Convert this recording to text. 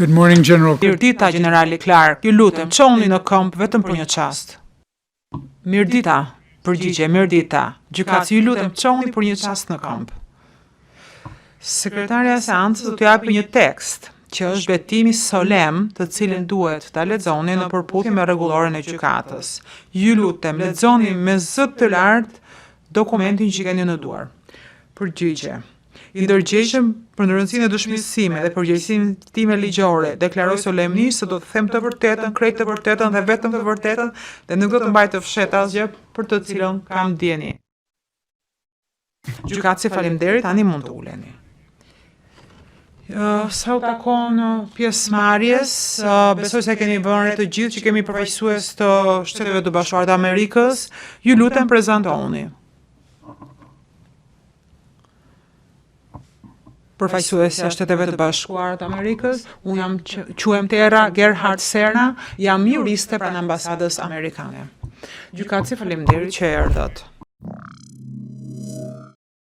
Good morning, General. Mirdita, generali Clark, ju lutem, çoni në këmbë vetëm për një çast. Mirdita, përgjigje, Mirdita, gjykatësi, ju lutem, çoni për një çast në këmbë. Sekretarja e seancës do t'ju japi një tekst, që është betimi solem, të cilin duhet ta lexoni në përputhje me rregulloren e gjykatës. Ju lutem, lexoni me zë të lartë dokumentin që keni në duar. Përgjigje. I ndërgjegjshëm për rëndësinë e dëshmisë dhe përgjegjësinë time ligjore, deklaroj solemnisht se do të them të vërtetën, krejt të vërtetën dhe vetëm të vërtetën, dhe nuk do të mbaj të fsheta asgjë për të cilën kam dieni. Gjykatësi, faleminderit, tani mund të uleni. Sa u takon pjesëmarrjes, besoj se keni vënë të gjithë që kemi përfaqësues të Shteteve të Bashkuara të Amerikës, ju lutem prezantoni. Përfaqësuesja e Shteteve të Bashkuara të Amerikës, unë quhem Tera Gerhard Serna, jam juriste pranë ambasadës amerikane. Gjykatësi, faleminderit që erdhët.